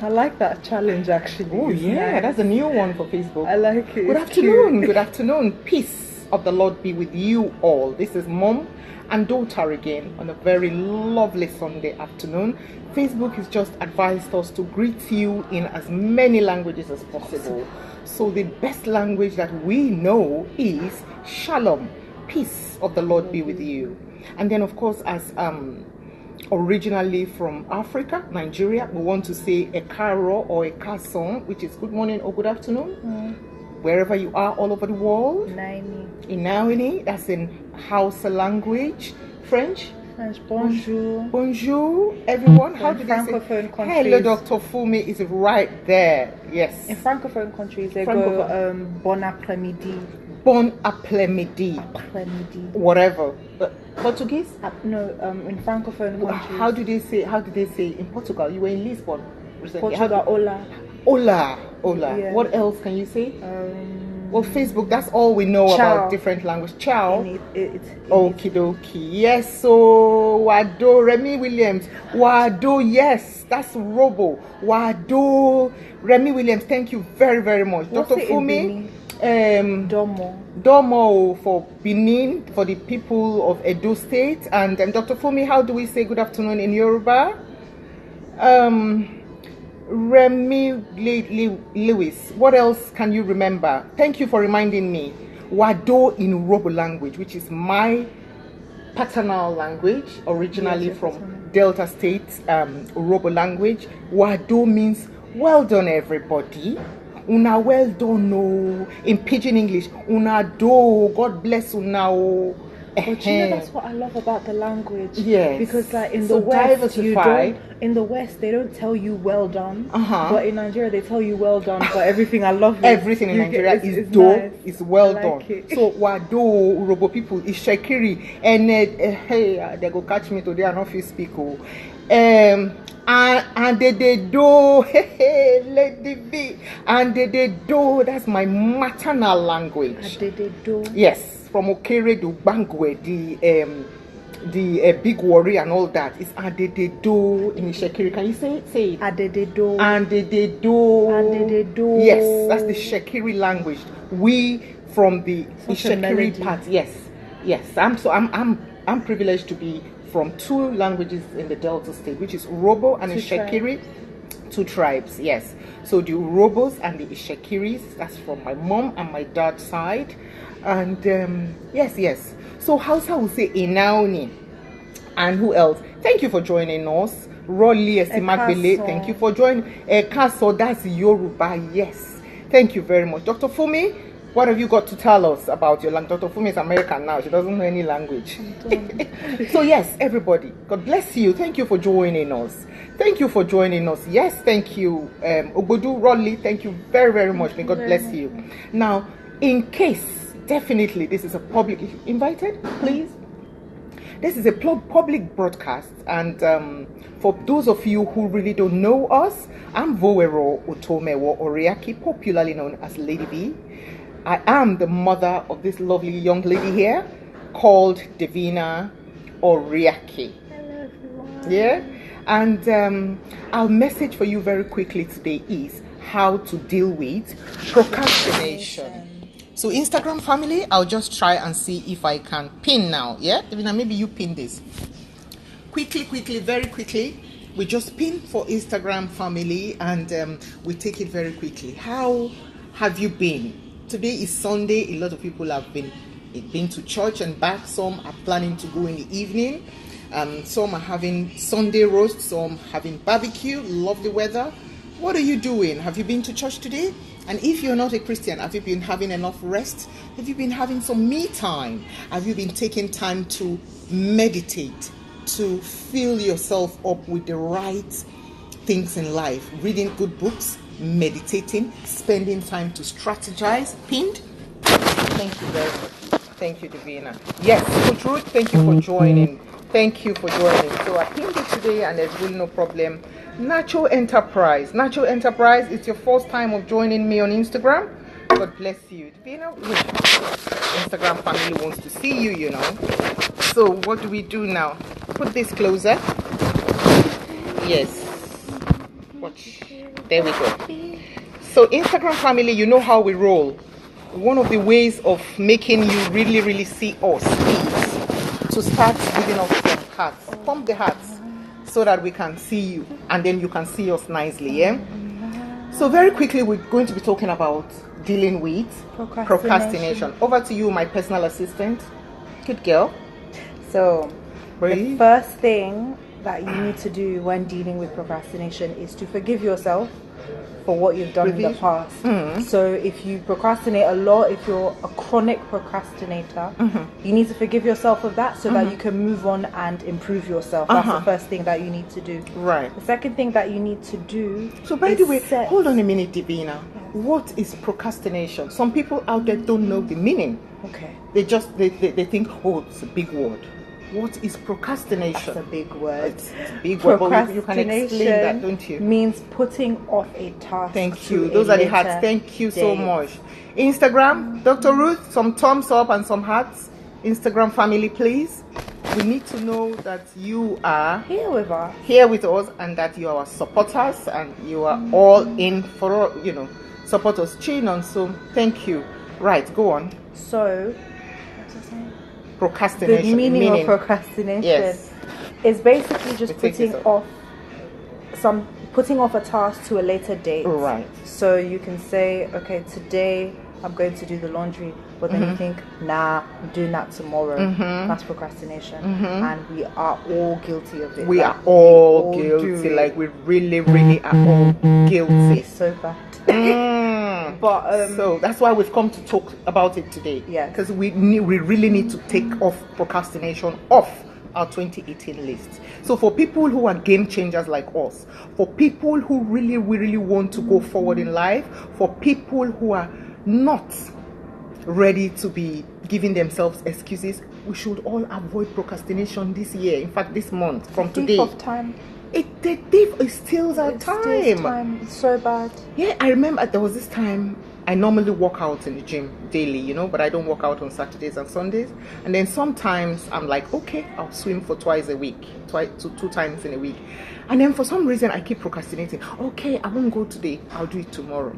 I like that challenge actually. Oh yeah, nice. that's a new one for Facebook. I like it. Good afternoon. Good afternoon. Peace of the Lord be with you all. This is Mom and daughter again on a very lovely Sunday afternoon. Facebook has just advised us to greet you in as many languages as possible. So the best language that we know is Shalom. Peace of the Lord be with you. And then of course, as originally from Africa, Nigeria, we want to say a karo or a kason, which is good morning or good afternoon. Wherever you are all over the world. Inauni, that's in Hausa language. French, bonjour. Bonjour, everyone. How do they say? Francophone countries. Hello, Dr. Fumi is right there. Yes. In Francophone countries, they go bon après-midi. Bon après-midi. Whatever. Portuguese? No, in Francophone countries. How do they say in Portugal? You were in Lisbon recently. Portugal, hola. Hola. Yeah. What else can you say? Well, Facebook, that's all we know about different language. Ciao. Okie dokie. Yes, so Wado, Remy Williams. Wado, yes, that's Robo. Wado, Remy Williams, thank you very, very much. What's Dr. Fumi. Domo for Benin, for the people of Edo State. And Dr. Fumi, how do we say good afternoon in Yoruba? Remy Lewis, what else can you remember? Thank you for reminding me. Wado in Robo language, which is my paternal language, originally from Delta State, Robo language. Wado means well done, everybody. Una well done, no. In Pidgin English, una do, God bless una. But you know, that's what I love about the language. Yes. Because like in the West, they don't tell you well done. But in Nigeria, they tell you well done for everything. I love it. Everything in Nigeria is do, nice. Is well done. So Wado, Robo people is Shekiri. And hey, they go catch me today and not feel speak. And they do, hey, Lady B. And they do, that's my maternal language. Yes. From Okere to Bangwe, the big worry and all that is Adededo in Shekiri. Can you say it? Adededo. Adededo. Yes, that's the Shekiri language. We from the Shekiri part. Yes. I'm privileged to be from two languages in the Delta State, which is Robo and Ishekiri. Two tribes, yes. So the Urobos and the Ishekiris, that's from my mom and my dad's side. And yes. So Hausa will say Inauni. And who else? Thank you for joining us. Rolly Esimagbele, thank you for joining. Ekaso, that's Yoruba, yes. Thank you very much. Dr. Fumi, what have you got to tell us about your language? Dr. Fumi is American now. She doesn't know any language. So yes, everybody, God bless you. Thank you for joining us. Yes, thank you. Obodu Rolly, thank you very, very much. May God bless you. Now, in case, definitely, this is a public, invited, please. This is a public broadcast, and for those of you who really don't know us, I'm Vowero Otomewo Oriaki, popularly known as Lady B. I am the mother of this lovely young lady here, called Davina Oriaki. Hello, everyone. Yeah, and our message for you very quickly today is how to deal with procrastination. So Instagram family, I'll just try and see if I can pin now. Yeah, Davina, maybe you pin this. Quickly, very quickly. We just pin for Instagram family, and we take it very quickly. How have you been? Today is Sunday. A lot of people have been to church and back. Some are planning to go in the evening. Some are having Sunday roast. Some having barbecue. Lovely weather. What are you doing? Have you been to church today? And if you're not a Christian, have you been having enough rest? Have you been having some me time? Have you been taking time to meditate, to fill yourself up with the right things in life? Reading good books, meditating, spending time to strategize. Pinned? Thank you very much. Thank you, Davina. Yes, Coach Ruth, thank you for joining. So I pinned it today, and there's really no problem. Nacho Enterprise, it's your first time of joining me on Instagram. God bless you. Davina, Instagram family wants to see you, you know. So what do we do now? Put this closer. Yes. much. There we go. So Instagram family, you know how we roll. One of the ways of making you really see us is to start giving us some hearts. Pump the hearts so that we can see you and then you can see us nicely. Yeah. So very quickly, we're going to be talking about dealing with procrastination. Over to you, my personal assistant. Good girl. So the first thing that you need to do when dealing with procrastination is to forgive yourself for what you've done in the past. So if you procrastinate a lot, if you're a chronic procrastinator, you need to forgive yourself of that so that you can move on and improve yourself. That's the first thing that you need to do. Right. The second thing that you need to do. So by the way, hold on a minute, Divina. What is procrastination? Some people out there don't know the meaning. Okay. They just they think, oh, it's a big word. What is procrastination? That's a big word. It's a big word, but you can explain that, don't you? Means putting off a task. Thank you. Those are the hearts. Thank you so much. Instagram, Dr. Ruth, some thumbs up and some hearts. Instagram family, please. We need to know that you are here with us, and that you are our supporters, and you are all in for, support us. Chin on. So thank you. Right, go on. So procrastination. The meaning of procrastination is basically just putting off a task to a later date. Right. So you can say, okay, today I'm going to do the laundry, but then you think, nah, I'm doing that tomorrow. That's procrastination. And we are all guilty of it. We are all guilty. Like, we really are all guilty. It's so bad. But so that's why we've come to talk about it today. Yeah, because we really need to take off procrastination off our 2018 list. So for people who are game changers like us, for people who really want to go forward in life, for people who are not ready to be giving themselves excuses, we should all avoid procrastination this year. In fact, this month, from today. Of time. It steals our time. It's so bad. Yeah, I remember there was this time I normally work out in the gym daily, but I don't work out on Saturdays and Sundays. And then sometimes I'm like, okay, I'll swim for twice a week, two times in a week. And then for some reason I keep procrastinating. Okay, I won't go today, I'll do it tomorrow.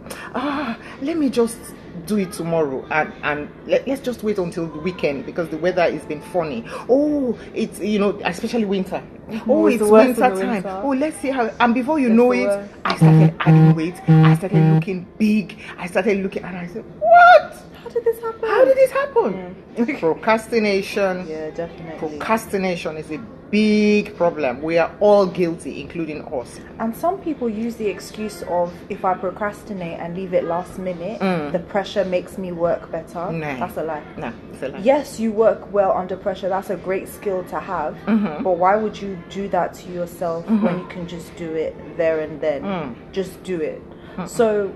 Let me just do it tomorrow, and let's just wait until the weekend because the weather has been funny. Oh, it's especially winter. Oh, it's winter time. Oh, let's see how. And before you know it, I started adding weight. I started looking big. I started looking, and I said, what? How did this happen? How did this happen? Procrastination. Yeah, definitely. Procrastination is a big problem. We are all guilty, including us. And some people use the excuse of, if I procrastinate and leave it last minute, the pressure makes me work better. Nah. That's a lie. Nah, it's a lie. Yes, you work well under pressure. That's a great skill to have. But why would you do that to yourself when you can just do it there and then? Just do it. So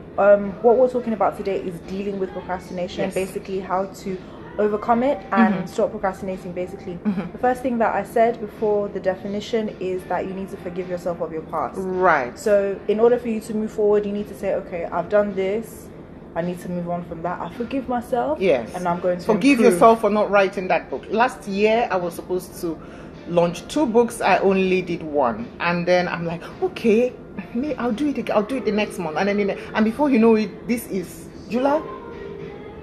what we're talking about today is dealing with procrastination, basically how to overcome it and stop procrastinating. Basically, the first thing that I said before the definition is that you need to forgive yourself of your past. Right. So in order for you to move forward, you need to say, okay, I've done this, I need to move on from that. I forgive myself. Yes. And I'm going to forgive improve. yourself for not writing that book. Last year I was supposed to launch 2 books. I only did 1, and then I'm like, okay, I'll do it the next month, and then and before you know it, this is July.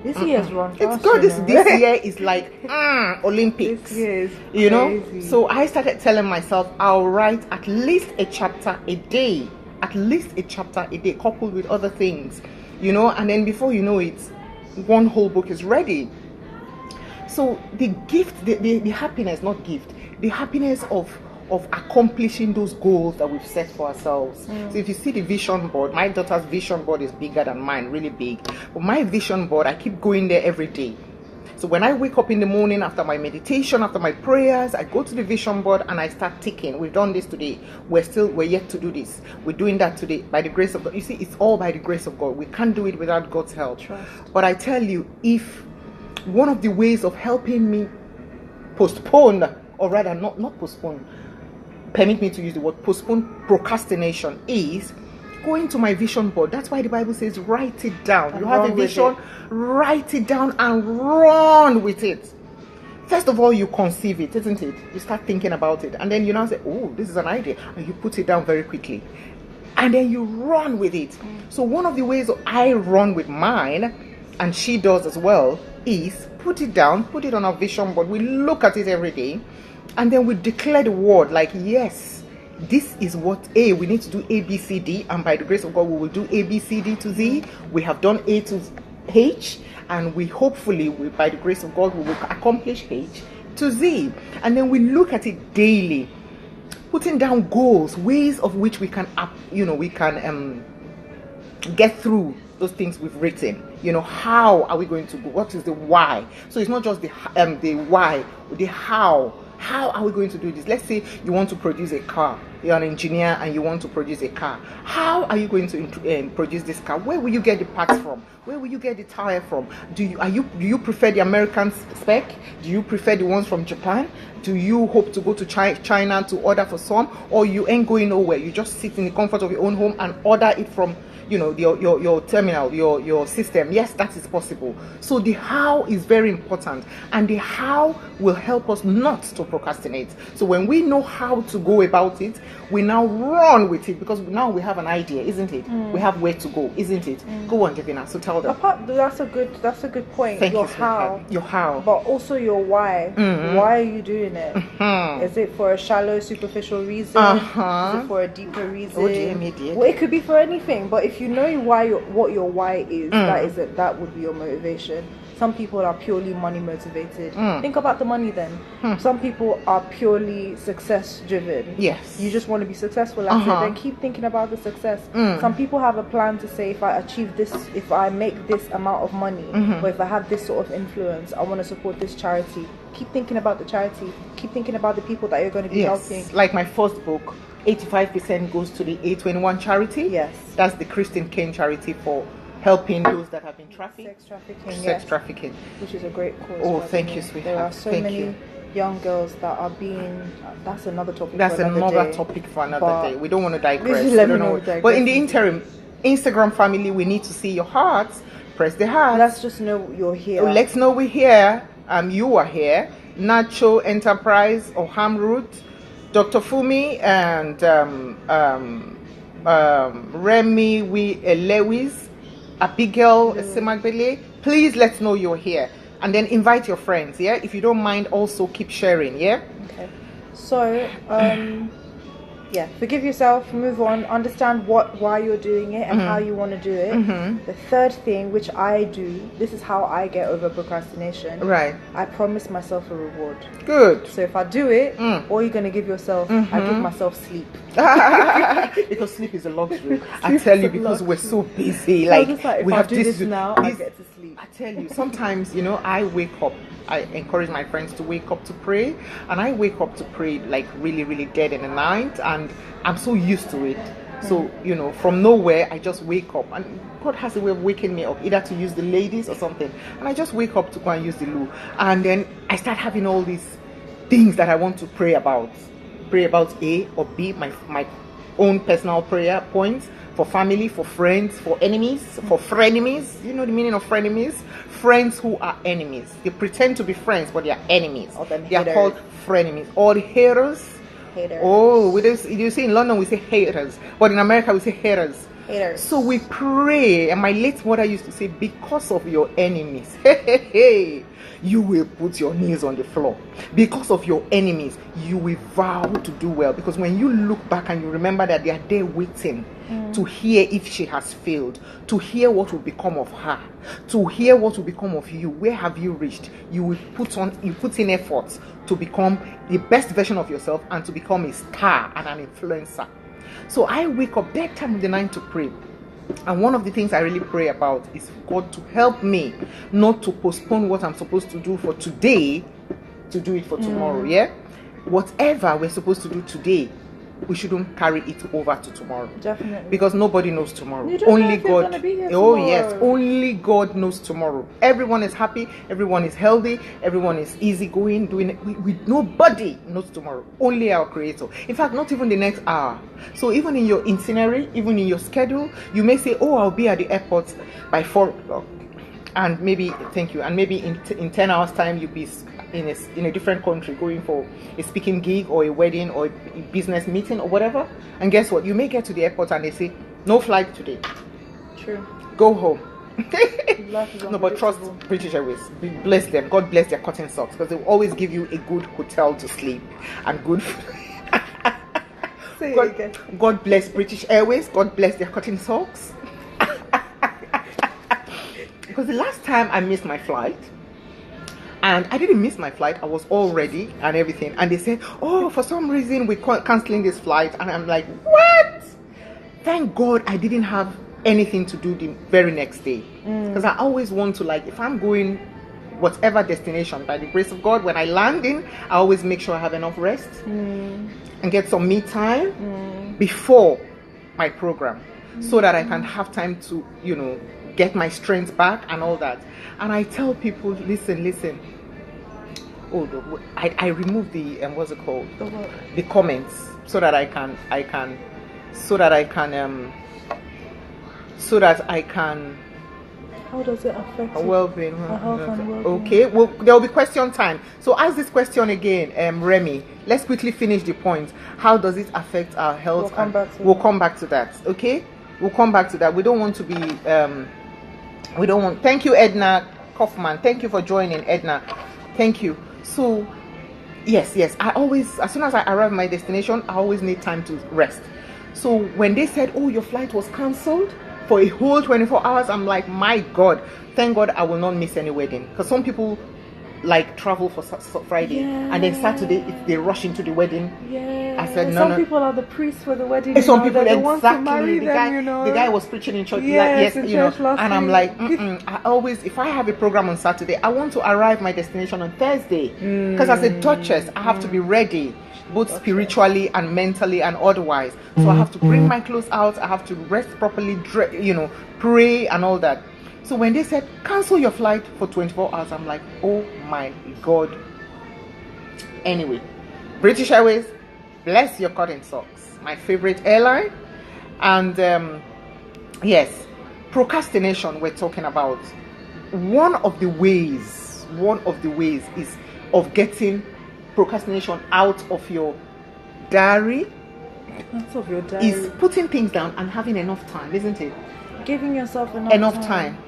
This year's run fast. It's good. This year is like Olympics. This year is crazy. Crazy. So I started telling myself I'll write at least a chapter a day. At least a chapter a day, coupled with other things. And then before you know it, one whole book is ready. So the gift, the happiness, not gift, the happiness of accomplishing those goals that we've set for ourselves. So if you see the vision board, my daughter's vision board is bigger than mine, really big. But my vision board, I keep going there every day. So when I wake up in the morning after my meditation, after my prayers, I go to the vision board and I start ticking. We've done this today. We're yet to do this. We're doing that today by the grace of God. You see, it's all by the grace of God. We can't do it without God's help. Trust. But I tell you, if one of the ways of helping me postpone, or rather not postpone, permit me to use the word postpone procrastination, is going to my vision board. That's why the Bible says write it down. You have a vision, write it down and run with it. First of all, you conceive it, isn't it? You start thinking about it, and then you now say, oh, this is an idea, and you put it down very quickly. and then you run with it. So one of the ways I run with mine, and she does as well, is put it down, put it on our vision board. We look at it every day, and then we declare the word like, yes, this is what we need to do A, B, C, D, and by the grace of God, we will do A, B, C, D to Z. We have done A to H, and we hopefully, by the grace of God, we will accomplish H to Z. And then we look at it daily, putting down goals, ways of which we can, get through those things we've written. How are we going to go? What is the why? So it's not just the why, the how. How are we going to do this? Let's say you want to produce a car. You're an engineer and you want to produce a car. How are you going to produce this car? Where will you get the parts from? Where will you get the tire from? Do you prefer the American spec? Do you prefer the ones from Japan? Do you hope to go to China to order for some? Or you ain't going nowhere? You just sit in the comfort of your own home and order it from your terminal, your system. Yes, that is possible. So the how is very important, and the how will help us not to procrastinate. So when we know how to go about it, we now run with it, because now we have an idea, isn't it? We have where to go, isn't it? Go on, Davina. So tell them. That's a good point. Thank your you, how, your how, but also your why. Why are you doing it? Is it for a shallow, superficial reason? Is it for a deeper reason? Oh dear me, dear. Well, it could be for anything. But if you know what your why is, that would be your motivation. Some people are purely money motivated. Think about the money then. Some people are purely success driven. Yes. You just want to be successful at it, then keep thinking about the success. Some people have a plan to say, if I achieve this, if I make this amount of money, or if I have this sort of influence, I want to support this charity. Keep thinking about the charity. Keep thinking about the people that you're going to be helping. Like my first book, 85% goes to the A21 charity. Yes. That's the Christine Kane charity for helping those that have been trafficked. Sex trafficking. Which is a great cause. Oh, thank you, sweetheart. There are so many young girls that are being... That's another topic That's for another day. Topic for another day. We don't want to digress. But in the interim, Instagram family, we need to see your hearts. Press the heart. Let's just know you're here. Let's know we're here. You are here. Nacho Enterprise or Hamroot, Dr. Fumi, and Remy Lewis, Abigail Semagbele. Please let's know you're here, and then invite your friends. Yeah, if you don't mind, also keep sharing. Yeah. Okay. So forgive yourself, move on, understand why you're doing it and how you want to do it. The third thing, which I do, this is how I get over procrastination. Right. I promise myself a reward. Good. So if I do it, all you're going to give yourself, I give myself sleep. Because sleep is a luxury. I tell you, because we're so busy. Like if we I have do this now, I get to sleep. I tell you, sometimes, I wake up. I encourage my friends to wake up to pray, and I wake up to pray like really, really dead in the night, and I'm so used to it. So, from nowhere, I just wake up, and God has a way of waking me up, either to use the ladies or something, and I just wake up to go and use the loo, and then I start having all these things that I want to pray about A or B, my own personal prayer points, for family, for friends, for enemies, for frenemies. You know the meaning of frenemies? Friends who are enemies. They pretend to be friends, but they are enemies. They are called frenemies. Or haters. Oh, you see in London we say haters, but in America we say haters. So we pray, and my late mother used to say, because of your enemies, you will put your knees on the floor. Because of your enemies, you will vow to do well. Because when you look back and you remember that they are there waiting to hear if she has failed, to hear what will become of her, to hear what will become of you, where have you reached, you put in effort to become the best version of yourself and to become a star and an influencer. So I wake up that time of the night to pray. And one of the things I really pray about is for God to help me not to postpone what I'm supposed to do for today to do it for tomorrow. Yeah? Whatever we're supposed to do today, we shouldn't carry it over to tomorrow. Definitely. Because nobody knows tomorrow. You don't Only know if God. you're gonna be here Oh tomorrow. yes, only God knows tomorrow. Everyone is happy, everyone is healthy, everyone is easygoing, doing it. Nobody knows tomorrow. Only our Creator. In fact, not even the next hour. So even in your itinerary, even in your schedule, you may say, oh, I'll be at the airport by 4 o'clock. And maybe, thank you, and maybe in 10 hours time you'll be in a different country, going for a speaking gig or a wedding or a business meeting or whatever. And guess what? You may get to the airport and they say, no flight today. True. Go home. Life is No, but trust British Airways. Bless them. God bless their cotton socks, because they will always give you a good hotel to sleep and good God bless British Airways. God bless their cotton socks. Because the last time I missed my flight, and I didn't miss my flight, I was all ready and everything, and they said, oh, for some reason we're canceling this flight, and I'm like, what? Thank God I didn't have anything to do the very next day, because I always want to, like, if I'm going whatever destination, by the grace of God, when I land in, I always make sure I have enough rest and get some me time before my program, so that I can have time to, you know, get my strength back and all that. And I tell people, listen, oh, I remove the what's it called, the comments, so that I can How does it affect well-being? health and well-being? Okay, well, there will be question time. So ask this question again, Remy. Let's quickly finish the point. How does it affect our health? We'll come back to that. Okay, we'll come back to that. We don't want to be. We don't want. Thank you, Edna Kaufman. Thank you for joining, Edna. Thank you. So, yes. I always, as soon as I arrive at my destination, I always need time to rest. So when they said, "Oh, your flight was cancelled for a whole 24 hours," I'm like, my God, thank God I will not miss any wedding. Because some people like travel for Friday, and then Saturday they rush into the wedding. I said, no. Some people are the priests for the wedding. Some people, exactly. The guy was preaching in church. Yes, you know. And I'm like, I always, if I have a program on Saturday, I want to arrive my destination on Thursday, because as a duchess, I have to be ready, both spiritually and mentally and otherwise. So I have to bring my clothes out. I have to rest properly, pray and all that. So when they said cancel your flight for 24 hours, I'm like, oh my God. Anyway, British Airways, bless your cotton socks, my favorite airline. And yes, procrastination we're talking about. One of the ways is of getting procrastination out of your diary. Is putting things down and having enough time, isn't it? Giving yourself enough time.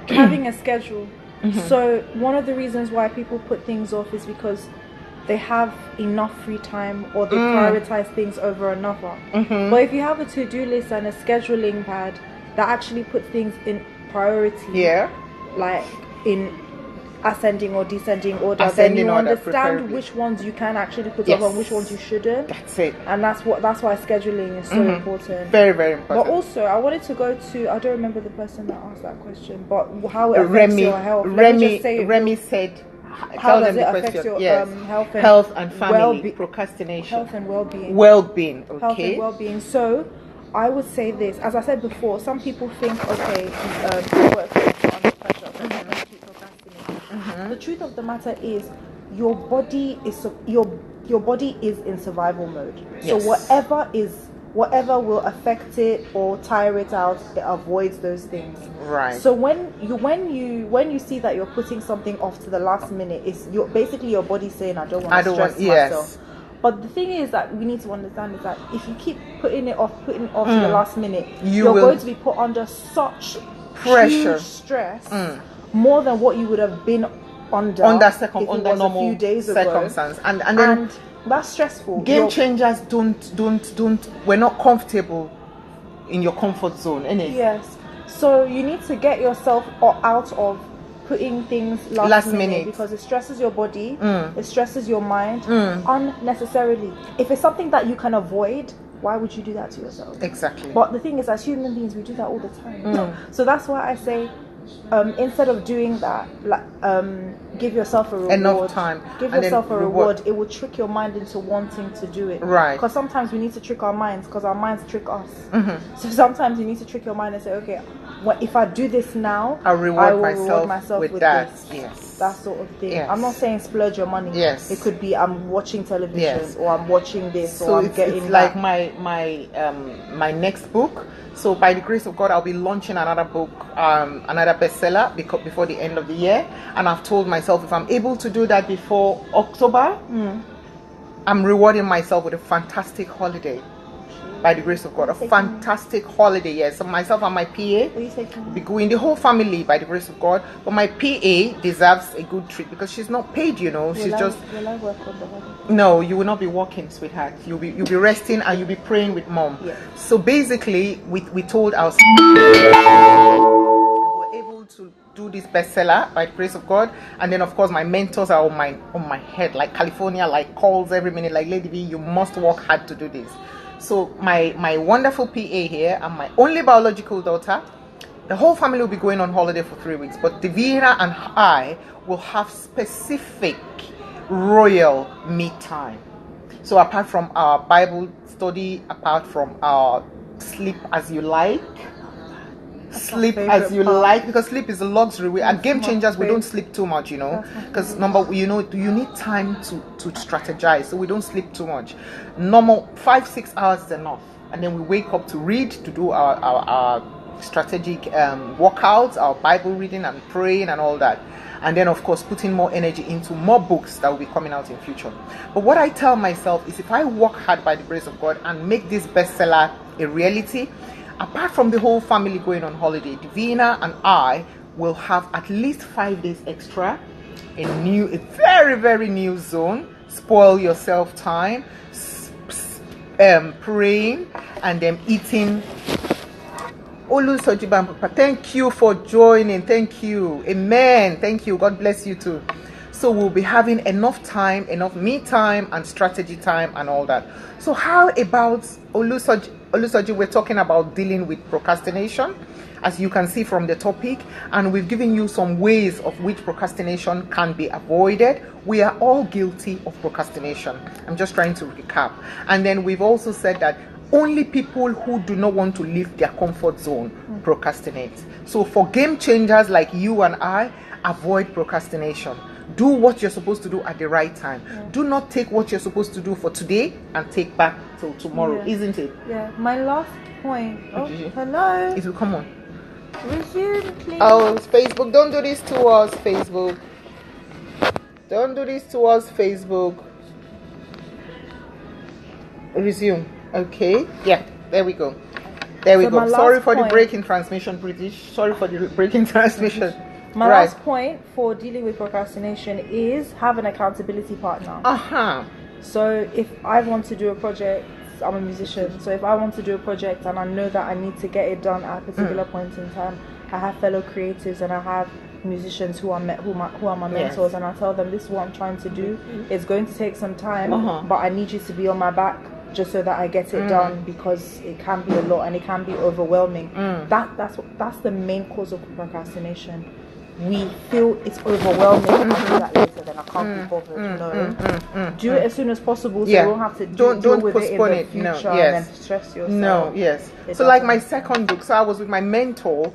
Having a schedule. So one of the reasons why people put things off is because they have enough free time, or they prioritize things over another. But if you have a to-do list and a scheduling pad that actually puts things in priority, like in ascending or descending order, then you understand which ones you can actually put off and which ones you shouldn't. That's it. And that's why scheduling is so important. Very, very important. But also, I wanted to go to, I don't remember the person that asked that question, but how it affects your health. Remy said, how does it affect your health and family, procrastination, health and well-being. Okay. Health and well-being. So I would say this, as I said before, some people think, okay, work under pressure, so I'm going to keep procrastinating. The truth of the matter is, your body is in survival mode. So whatever will affect it or tire it out, it avoids those things. Right. So when you see that you're putting something off to the last minute, it's basically your body saying, I don't want to stress myself. But the thing is that we need to understand is that if you keep putting it off to the last minute, you're going to be put under such pressure, huge stress, more than what you would have been under normal few days circumstance. And then that's stressful. Game changers don't. We're not comfortable in your comfort zone, innit? Yes. So you need to get yourself out of putting things last minute, because it stresses your body, it stresses your mind unnecessarily. If it's something that you can avoid, why would you do that to yourself? Exactly. But the thing is, as human beings, we do that all the time. So that's why I say, instead of doing that, give yourself a reward. Enough time. Give yourself a reward. It will trick your mind into wanting to do it. Right. Because sometimes we need to trick our minds, because our minds trick us. So sometimes you need to trick your mind and say, okay, if I do this now, I will reward myself with that. this. Yes. that sort of thing. Yes. I'm not saying splurge your money. Yes. It could be I'm watching television, Yes. or I'm watching this, So or I'm it's getting like that. my next book. So by the grace of God, I'll be launching another book, another bestseller before the end of the year. And I've told myself if I'm able to do that before October, I'm rewarding myself with a fantastic holiday. By the grace of God, a fantastic holiday. Yes, so myself and my PA will be going, the whole family, by the grace of God. But my PA deserves a good treat because she's not paid, you know. Will I work on the holiday? No, you will not be working, sweetheart. You'll be resting and you'll be praying with mom. Yeah. So basically, we told ourselves we were able to do this bestseller by the grace of God. And then of course my mentors are on my head, like California, like calls every minute, like Lady V, you must work hard to do this. So my wonderful PA here and my only biological daughter, the whole family will be going on holiday for 3 weeks, but Divina and I will have specific royal me time. So apart from our Bible study, apart from our sleep as you like, because sleep is a luxury. We at Game Changers, we don't sleep too much, you know, because you need time to strategize, so we don't sleep too much. Normal 5-6 hours is enough, and then we wake up to read, to do our strategic workouts, our Bible reading and praying and all that. And then of course putting more energy into more books that will be coming out in future. But what I tell myself is, if I work hard by the grace of God and make this bestseller a reality, apart from the whole family going on holiday, Divina and I will have at least 5 days extra, a very, very new zone, spoil yourself time, praying, and then eating. Olu Sojibam, thank you for joining. Thank you. Amen. Thank you. God bless you too. So we'll be having enough time, enough me time and strategy time and all that. So how about Olusoji? We're talking about dealing with procrastination, as you can see from the topic, and we've given you some ways of which procrastination can be avoided. We are all guilty of procrastination. I'm just trying to recap. And then we've also said that only people who do not want to leave their comfort zone procrastinate. So for game changers like you and I, avoid procrastination. Do what you're supposed to do at the right time. Do not take what you're supposed to do for today and take back till tomorrow, isn't it? Yeah. My last point. Oh, hello. It will come on. Resume, please. Oh, Facebook, don't do this to us, Facebook. Don't do this to us, Facebook. Resume. Okay. Yeah, there we go. There we go. Sorry for the break in transmission, British. Sorry for the break in transmission. My last point for dealing with procrastination is have an accountability partner. So if I want to do a project, I'm a musician, so if I want to do a project and I know that I need to get it done at a particular point in time, I have fellow creatives and I have musicians who are my mentors, and I tell them this is what I'm trying to do. It's going to take some time, but I need you to be on my back just so that I get it done, because it can be a lot and it can be overwhelming. That's the main cause of procrastination. We feel it's overwhelming. I'll do that later, then I can't be bothered. Do it as soon as possible, so you don't have to deal with it in the future and then stress yourself. So like my second book, so I was with my mentor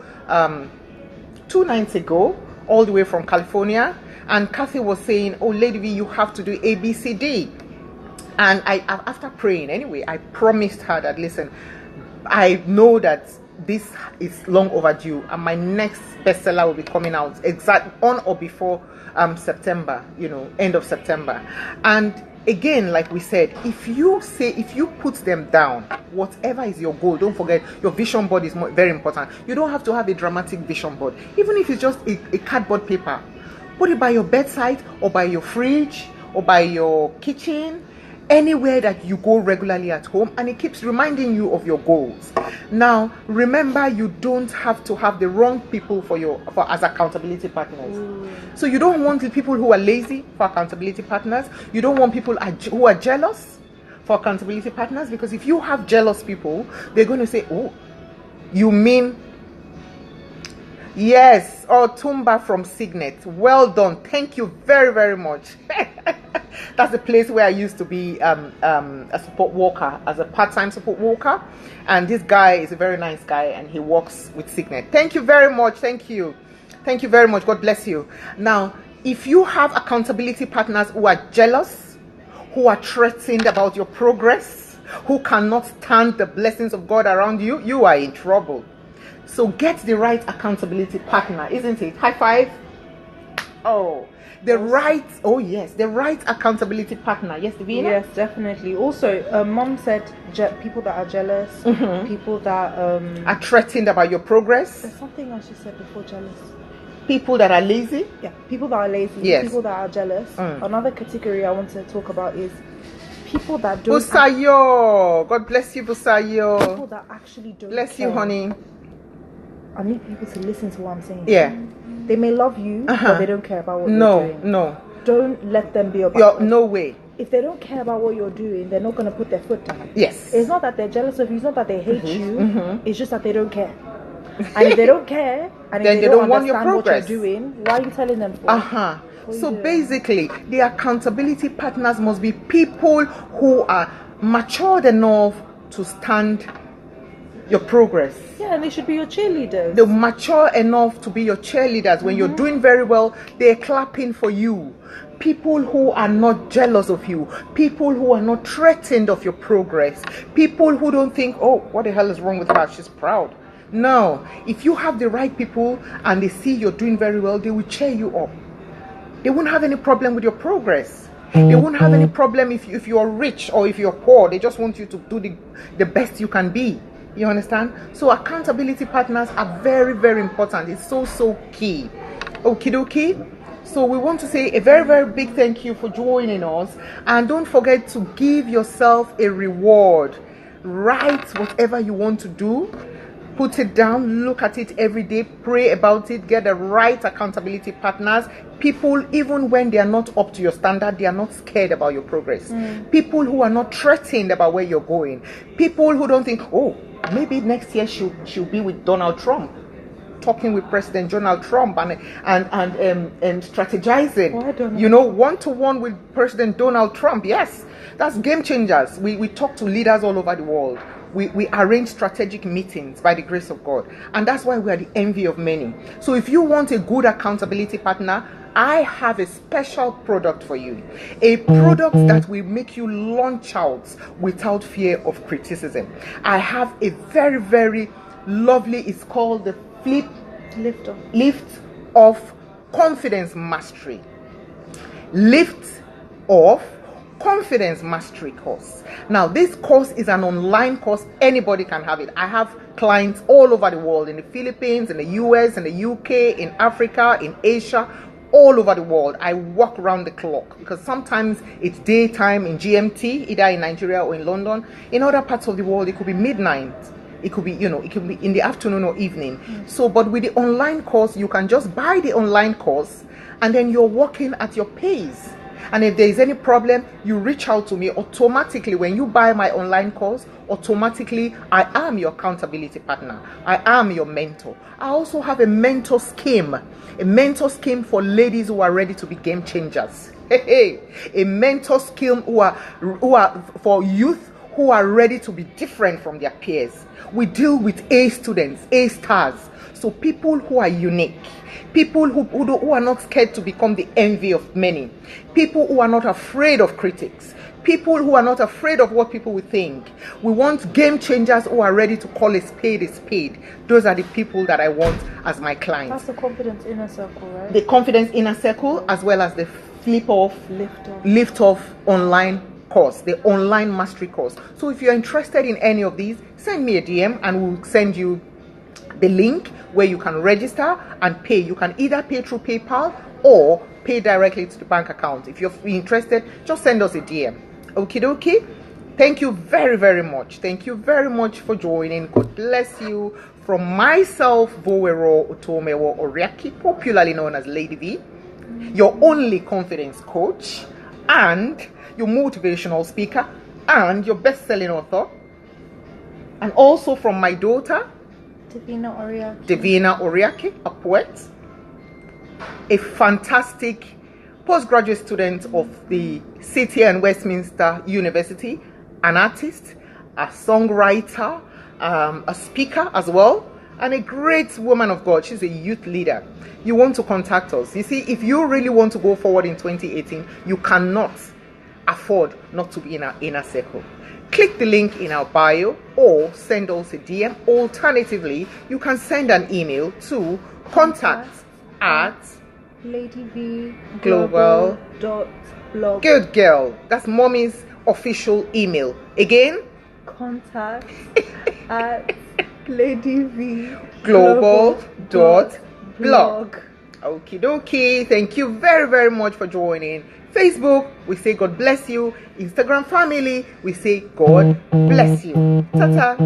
2 nights ago, all the way from California, and Kathy was saying, oh Lady V, you have to do ABCD. And I, after praying anyway, I promised her that, listen, I know that this is long overdue and my next bestseller will be coming out on or before September, end of September. And again, like we said, if you put them down, whatever is your goal, don't forget your vision board is very important. You don't have to have a dramatic vision board, even if it's just a cardboard paper. Put it by your bedside or by your fridge or by your kitchen, anywhere that you go regularly at home, and it keeps reminding you of your goals. Now remember, you don't have to have the wrong people as accountability partners. So you don't want people who are lazy for accountability partners. You don't want people who are jealous for accountability partners, because if you have jealous people, they're going to say, oh, you mean yes. Or Tumba from Signet, well done, thank you very, very much. That's the place where I used to be a support worker, as a part-time support worker, and this guy is a very nice guy and he works with Signet. Thank you very much. Thank you very much. God bless you. Now If you have accountability partners who are jealous, who are threatened about your progress, who cannot stand the blessings of God around you, you are in trouble. So get the right accountability partner, isn't it? High five. Oh, the right accountability partner. Yes, Davina? Yes, definitely. Also, Mom said people that are jealous, people that are threatened about your progress. There's something else you said before jealous. People that are lazy. Yeah, people that are lazy. Yes. People that are jealous. Another category I want to talk about is people that don't. Busayo, God bless you, Busayo. People that actually don't. Bless you, honey. I need people to listen to what I'm saying. Yeah. They may love you, but they don't care about what you're doing. No. Don't let them be about it. No way. If they don't care about what you're doing, they're not going to put their foot down. Yes. It's not that they're jealous of you. It's not that they hate you. It's just that they don't care. And if they don't care, and if they don't want your understand progress, what you're doing, why are you telling them for? So basically, the accountability partners must be people who are matured enough to stand your progress. Yeah, and they should be your cheerleaders. They're mature enough to be your cheerleaders. When you're doing very well, they're clapping for you. People who are not jealous of you. People who are not threatened of your progress. People who don't think, oh, what the hell is wrong with her? She's proud. No. If you have the right people and they see you're doing very well, they will cheer you up. They won't have any problem with your progress. They won't have any problem if you're rich or if you're poor. They just want you to do the best you can be. You understand? So accountability partners are very, very important. It's so key. Okie dokie. So we want to say a very, very big thank you for joining us. And don't forget to give yourself a reward. Write whatever you want to do. Put it down, look at it every day, pray about it, get the right accountability partners. People, even when they are not up to your standard, they are not scared about your progress. People who are not threatened about where you're going. People who don't think, oh, maybe next year she'll be with Donald Trump, talking with President Donald Trump and strategizing, one-to-one with President Donald Trump. Yes, that's game changers. We talk to leaders all over the world. We arrange strategic meetings by the grace of God. And that's why we are the envy of many. So if you want a good accountability partner, I have a special product for you. A product that will make you launch out without fear of criticism. I have a very, very lovely, it's called the Lift Off Confidence Mastery. Lift Off Confidence Mastery course. Now this course is an online course. Anybody can have it. I have clients all over the world, in the Philippines, in the US, in the UK, in Africa, in Asia, all over the world. I work around the clock because sometimes it's daytime in GMT, either in Nigeria or in London. In other parts of the world, it could be midnight. It could be, it could be in the afternoon or evening. So, but with the online course, you can just buy the online course and then you're working at your pace. And if there is any problem, you reach out to me automatically. When you buy my online course, automatically I am your accountability partner. I am your mentor. I also have a mentor scheme for ladies who are ready to be game changers. A mentor scheme who are for youth who are ready to be different from their peers. We deal with A students, A stars. So people who are unique. People who are not scared to become the envy of many. People who are not afraid of critics. People who are not afraid of what people will think. We want game changers who are ready to call a spade a spade. Those are the people that I want as my clients. That's the confidence inner circle, right? The confidence inner circle, as well as the lift off online course, the online mastery course. So if you're interested in any of these, send me a DM and we'll send you the link where you can register and pay. You can either pay through PayPal or pay directly to the bank account. If you're interested, just send us a DM. Okie dokie. Thank you very, very much. Thank you very much for joining. God bless you. From myself, Bowero Otomewo Oriaki, popularly known as Lady V, your only confidence coach and your motivational speaker and your best-selling author. And also from my daughter, Davina Oriaki, a poet, a fantastic postgraduate student of the City and Westminster University, an artist, a songwriter, a speaker as well, and a great woman of God. She's a youth leader. You want to contact us. You see, if you really want to go forward in 2018, you cannot afford not to be in our inner circle. Click the link in our bio or send us a DM. Alternatively, you can send an email to contact@ladyvglobal.blog. Good girl. That's mommy's official email. Again, contact@ladyvglobal.blog. Okie dokie. Thank you very, very much for joining. Facebook, we say God bless you. Instagram family, we say God bless you. Ta-ta.